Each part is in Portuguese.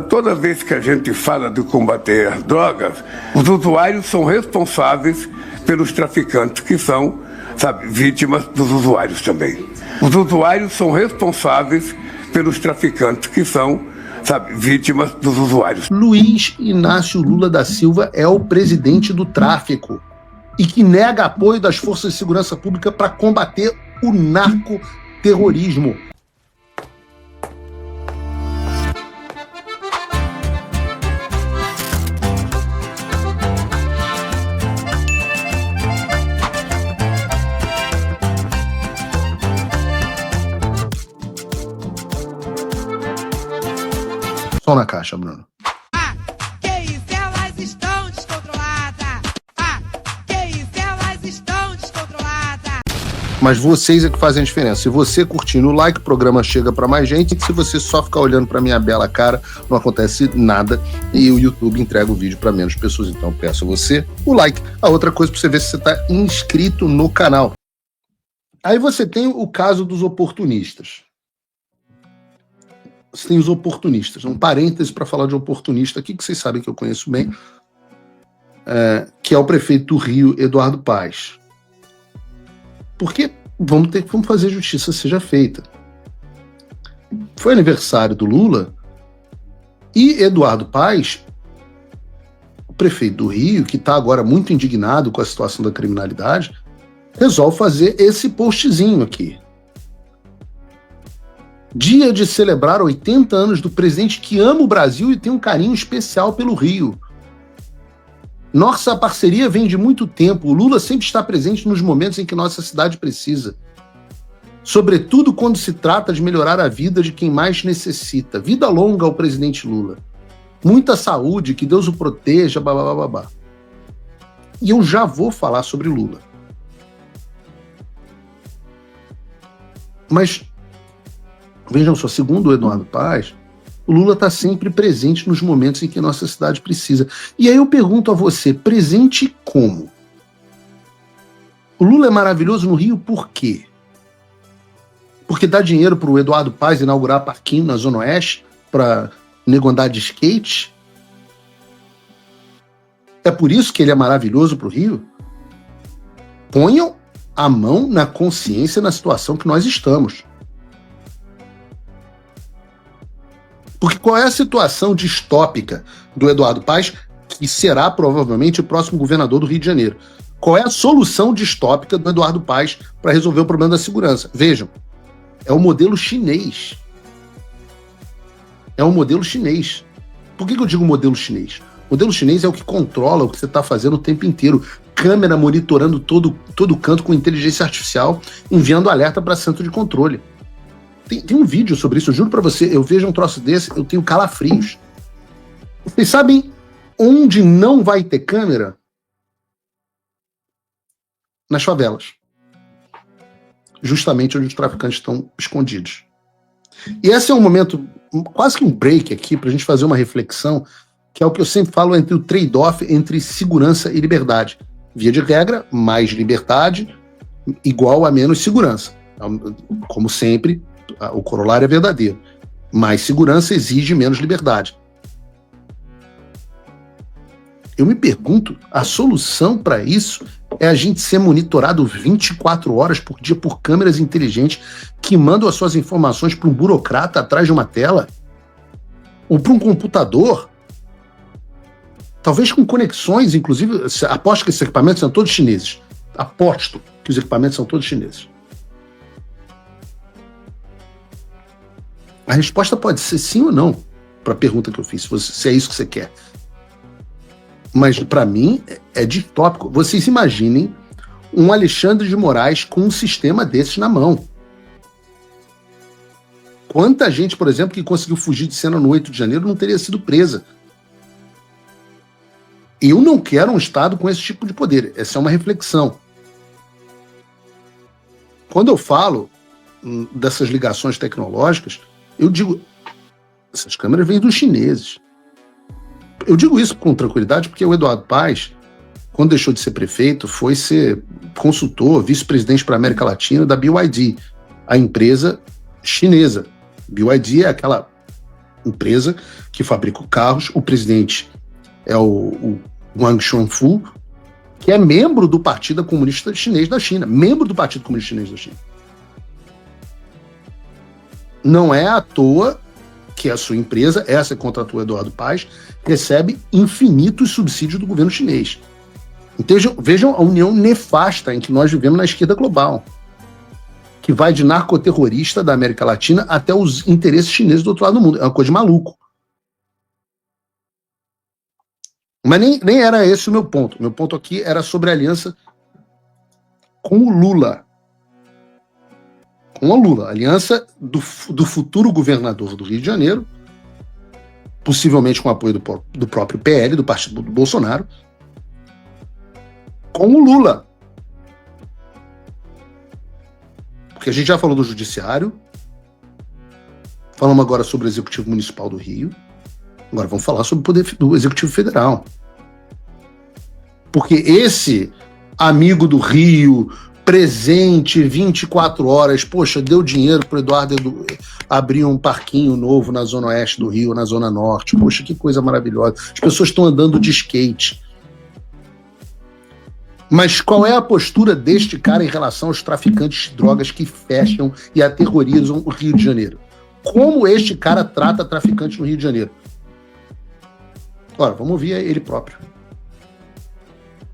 Toda vez que a gente fala de combater as drogas, os usuários são responsáveis pelos traficantes que são, vítimas dos usuários também. Os usuários são responsáveis pelos traficantes que são, vítimas dos usuários. Luiz Inácio Lula da Silva é o presidente do tráfico e que nega apoio das forças de segurança pública para combater o narcoterrorismo. Só na caixa, Bruno. Que isso, elas estão descontroladas. Que isso, elas estão descontroladas. Mas vocês é que fazem a diferença. Se você curtir no like, o programa chega pra mais gente. E se você só ficar olhando pra minha bela cara, não acontece nada. E o YouTube entrega o vídeo pra menos pessoas. Então peço a você o like. A outra coisa pra você ver se você tá inscrito no canal. Aí você tem o caso dos oportunistas. Você tem os oportunistas. Um parêntese para falar de oportunista aqui, que vocês sabem que eu conheço bem, que é o prefeito do Rio, Eduardo Paes. Porque vamos fazer justiça seja feita. Foi aniversário do Lula e Eduardo Paes, o prefeito do Rio, que está agora muito indignado com a situação da criminalidade, resolve fazer esse postzinho aqui. Dia de celebrar 80 anos do presidente que ama o Brasil e tem um carinho especial pelo Rio. Nossa parceria vem de muito tempo. O Lula sempre está presente nos momentos em que nossa cidade precisa. Sobretudo quando se trata de melhorar a vida de quem mais necessita. Vida longa ao presidente Lula. Muita saúde, que Deus o proteja, babá. E eu já vou falar sobre Lula. Mas vejam só, segundo o Eduardo Paes, o Lula está sempre presente nos momentos em que nossa cidade precisa. E aí eu pergunto a você, presente como? O Lula é maravilhoso no Rio por quê? Porque dá dinheiro para o Eduardo Paes inaugurar parquinho na Zona Oeste para nego andar de skate? É por isso que ele é maravilhoso para o Rio? Ponham a mão na consciência na situação que nós estamos. Porque qual é a situação distópica do Eduardo Paes, que será provavelmente o próximo governador do Rio de Janeiro? Qual é a solução distópica do Eduardo Paes para resolver o problema da segurança? Vejam, é o modelo chinês. É o modelo chinês. Por que eu digo modelo chinês? O modelo chinês é o que controla o que você está fazendo o tempo inteiro. Câmera monitorando todo canto com inteligência artificial, enviando alerta para centro de controle. Tem um vídeo sobre isso, eu juro pra você, eu vejo um troço desse, eu tenho calafrios. Vocês sabem onde não vai ter câmera? Nas favelas. Justamente onde os traficantes estão escondidos. E esse é um momento, quase que um break aqui, pra gente fazer uma reflexão, que é o que eu sempre falo entre o trade-off entre segurança e liberdade. Via de regra, mais liberdade igual a menos segurança. Como sempre, o corolário é verdadeiro. Mais segurança exige menos liberdade. Eu me pergunto, a solução para isso é a gente ser monitorado 24 horas por dia por câmeras inteligentes que mandam as suas informações para um burocrata atrás de uma tela? Ou para um computador? Talvez com conexões, inclusive, aposto que esses equipamentos são todos chineses. Aposto que os equipamentos são todos chineses. A resposta pode ser sim ou não para a pergunta que eu fiz, se é isso que você quer. Mas para mim é distópico. Vocês imaginem um Alexandre de Moraes com um sistema desses na mão. Quanta gente, por exemplo, que conseguiu fugir de cena no 8 de janeiro não teria sido presa. Eu não quero um Estado com esse tipo de poder. Essa é uma reflexão. Quando eu falo dessas ligações tecnológicas, eu digo, essas câmeras vêm dos chineses. Eu digo isso com tranquilidade porque o Eduardo Paes, quando deixou de ser prefeito, foi ser consultor, vice-presidente para a América Latina da BYD, a empresa chinesa. BYD é aquela empresa que fabrica carros. O presidente é o Wang Quanfu, que é membro do Partido Comunista Chinês da China. Membro do Partido Comunista Chinês da China. Não é à toa que a sua empresa, essa que contratou Eduardo Paes, recebe infinitos subsídios do governo chinês. Então, vejam a união nefasta em que nós vivemos na esquerda global, que vai de narcoterrorista da América Latina até os interesses chineses do outro lado do mundo. É uma coisa de maluco. Mas nem era esse o meu ponto. Meu ponto aqui era sobre a aliança com o Lula. Com o Lula. Aliança do futuro governador do Rio de Janeiro, possivelmente com o apoio do próprio PL, do partido do Bolsonaro, com o Lula. Porque a gente já falou do Judiciário, falamos agora sobre o Executivo Municipal do Rio, agora vamos falar sobre o poder do Executivo Federal. Porque esse amigo do Rio, presente 24 horas, poxa, deu dinheiro para o Eduardo abrir um parquinho novo na zona oeste do Rio, na zona norte, poxa, que coisa maravilhosa. As pessoas estão andando de skate. Mas qual é a postura deste cara em relação aos traficantes de drogas que fecham e aterrorizam o Rio de Janeiro? Como este cara trata traficantes no Rio de Janeiro? Ora, vamos ouvir ele próprio.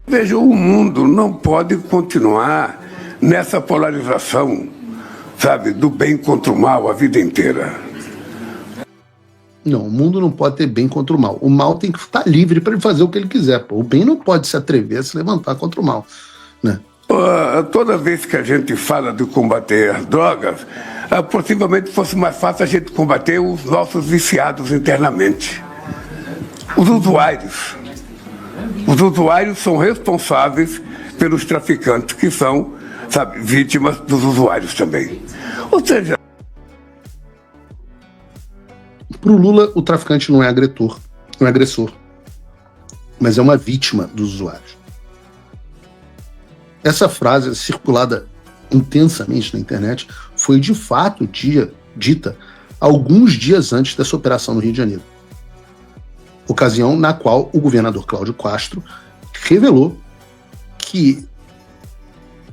Veja, o mundo não pode continuar nessa polarização, sabe, do bem contra o mal a vida inteira. Não, o mundo não pode ter bem contra o mal. O mal tem que estar livre para ele fazer o que ele quiser. Pô. O bem não pode se atrever a se levantar contra o mal, né? Toda vez que a gente fala de combater as drogas, possivelmente fosse mais fácil a gente combater os nossos viciados internamente. Os usuários. Os usuários são responsáveis pelos traficantes que são, sabe, vítimas dos usuários também. Ou seja... Para o Lula, o traficante não é agressor, mas é uma vítima dos usuários. Essa frase, circulada intensamente na internet, foi de fato dita alguns dias antes dessa operação no Rio de Janeiro. Ocasião na qual o governador Cláudio Castro revelou que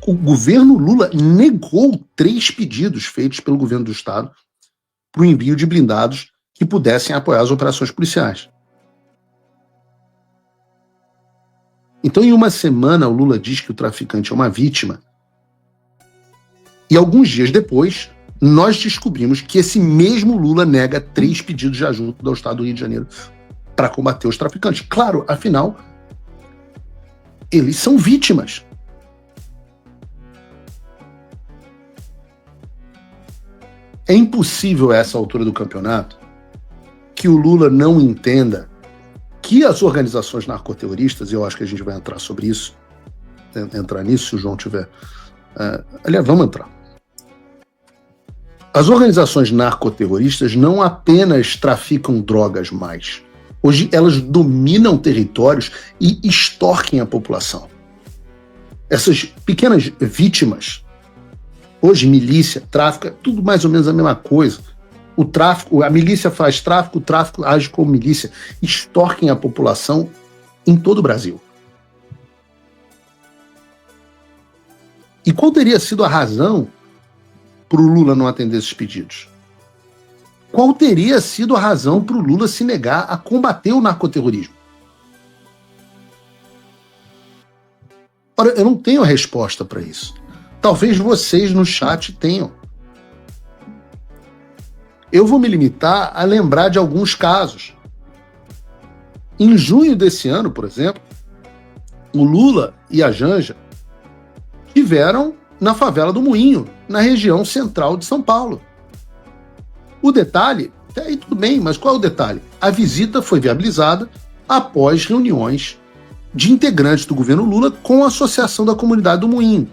o governo Lula negou 3 pedidos feitos pelo governo do estado para o envio de blindados que pudessem apoiar as operações policiais. Então, em uma semana, o Lula diz que o traficante é uma vítima. E alguns dias depois, nós descobrimos que esse mesmo Lula nega 3 pedidos de ajuda ao estado do Rio de Janeiro para combater os traficantes. Claro, afinal, eles são vítimas. É impossível, a essa altura do campeonato, que o Lula não entenda que as organizações narcoterroristas, e eu acho que a gente vai entrar sobre isso, entrar nisso se o João tiver... aliás, vamos entrar. As organizações narcoterroristas não apenas traficam drogas mais. Hoje elas dominam territórios e extorquem a população. Essas pequenas vítimas, hoje milícia, tráfico, é tudo mais ou menos a mesma coisa. O tráfico, a milícia faz tráfico, o tráfico age como milícia, extorquem a população em todo o Brasil. E qual teria sido a razão para o Lula não atender esses pedidos? Qual teria sido a razão para o Lula se negar a combater o narcoterrorismo? Ora, eu não tenho a resposta para isso. Talvez vocês no chat tenham. Eu vou me limitar a lembrar de alguns casos. Em junho desse ano, por exemplo, o Lula e a Janja estiveram na favela do Moinho, na região central de São Paulo. O detalhe, até aí tudo bem, mas qual é o detalhe? A visita foi viabilizada após reuniões de integrantes do governo Lula com a Associação da Comunidade do Moinho,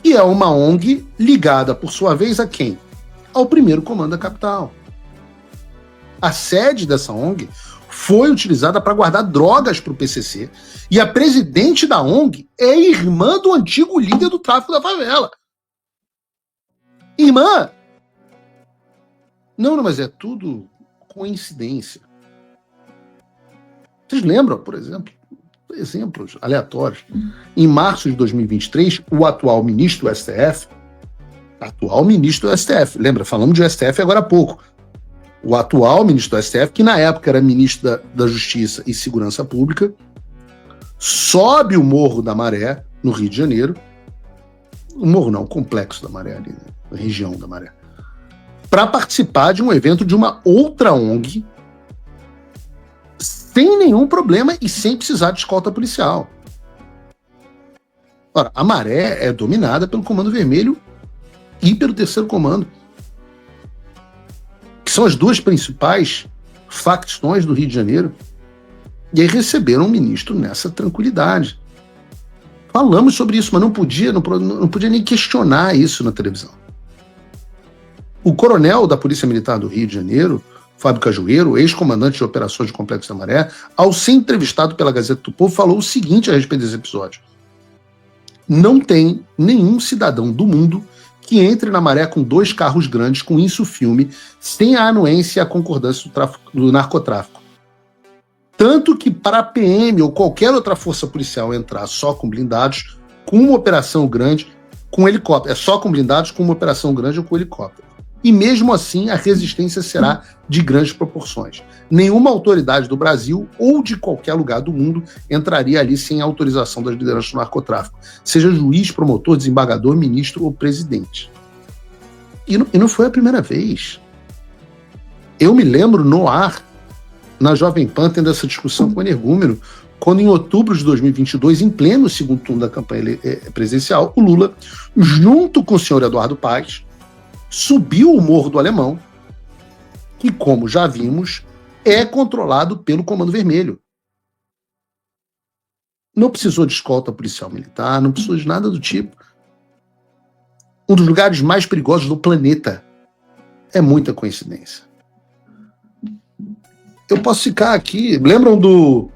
que é uma ONG ligada, por sua vez, a quem? Ao primeiro comando da capital. A sede dessa ONG foi utilizada para guardar drogas para o PCC e a presidente da ONG é irmã do antigo líder do tráfico da favela. Irmã? Não, mas é tudo coincidência. Vocês lembram, por exemplo, exemplos aleatórios. Em março de 2023, o atual ministro do STF, lembra, falamos de STF agora há pouco, o atual ministro do STF, que na época era ministro da Justiça e Segurança Pública, sobe o Morro da Maré, no Rio de Janeiro, o Morro não, o Complexo da Maré ali, a região da Maré, para participar de um evento de uma outra ONG, sem nenhum problema e sem precisar de escolta policial. Ora, a Maré é dominada pelo Comando Vermelho e pelo Terceiro Comando, que são as duas principais facções do Rio de Janeiro, e aí receberam o ministro nessa tranquilidade. Falamos sobre isso, mas não podia nem questionar isso na televisão. O coronel da Polícia Militar do Rio de Janeiro, Fábio Cajueiro, ex-comandante de operações do Complexo da Maré, ao ser entrevistado pela Gazeta do Povo, falou o seguinte a respeito desse episódio: não tem nenhum cidadão do mundo que entre na Maré com 2 carros grandes com isso filme, sem a anuência e a concordância do narcotráfico. Tanto que para a PM ou qualquer outra força policial entrar só com blindados, com uma operação grande, com helicóptero, é só com blindados, com uma operação grande ou com helicóptero. E mesmo assim a resistência será de grandes proporções. Nenhuma autoridade do Brasil ou de qualquer lugar do mundo entraria ali sem a autorização das lideranças do narcotráfico, seja juiz, promotor, desembargador, ministro ou presidente. E não foi a primeira vez. Eu me lembro no ar, na Jovem Pan, tendo essa discussão com o energúmeno, quando em outubro de 2022, em pleno segundo turno da campanha presidencial, o Lula, junto com o senhor Eduardo Paes, subiu o Morro do Alemão, que, como já vimos, é controlado pelo Comando Vermelho. Não precisou de escolta policial militar, não precisou de nada do tipo. Um dos lugares mais perigosos do planeta. É muita coincidência. Eu posso ficar aqui... Lembram do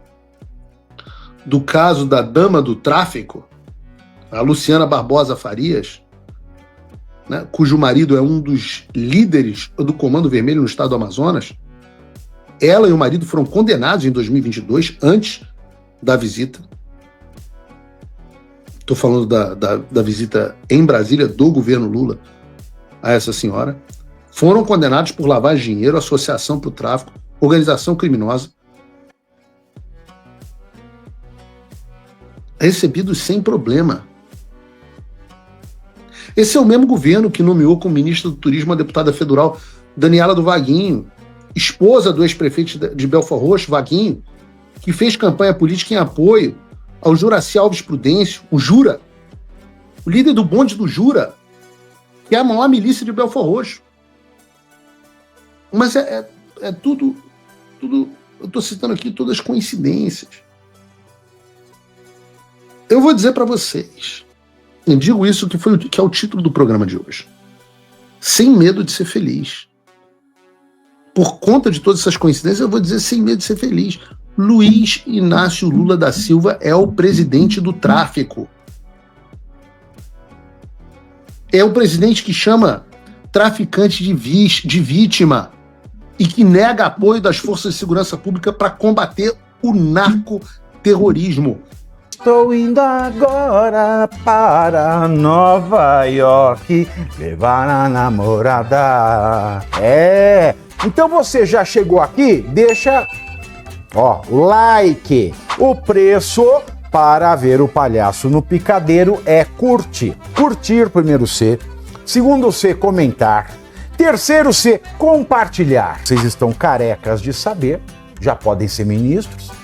caso da dama do tráfico? A Luciana Barbosa Farias, né, cujo marido é um dos líderes do Comando Vermelho no estado do Amazonas. Ela e o marido foram condenados em 2022, antes da visita. Estou falando da visita em Brasília do governo Lula a essa senhora. Foram condenados por lavagem de dinheiro, associação para o tráfico, organização criminosa. Recebidos sem problema. Esse é o mesmo governo que nomeou como ministra do Turismo a deputada federal Daniela do Vaguinho, esposa do ex-prefeito de Belford Roxo, Vaguinho, que fez campanha política em apoio ao Juraci Alves Prudêncio, o Jura, o líder do bonde do Jura, que é a maior milícia de Belford Roxo. Mas é tudo, eu estou citando aqui todas as coincidências. Eu vou dizer para vocês, eu digo isso que é o título do programa de hoje. Sem medo de ser feliz. Por conta de todas essas coincidências, eu vou dizer sem medo de ser feliz. Luiz Inácio Lula da Silva é o presidente do tráfico. É o presidente que chama traficante de vítima e que nega apoio das forças de segurança pública para combater o narcoterrorismo. Estou indo agora para Nova York levar a namorada. Então você já chegou aqui? Deixa o like. O preço para ver o palhaço no picadeiro é curtir. Curtir, primeiro C. Segundo C, comentar. Terceiro C, compartilhar. Vocês estão carecas de saber, já podem ser ministros.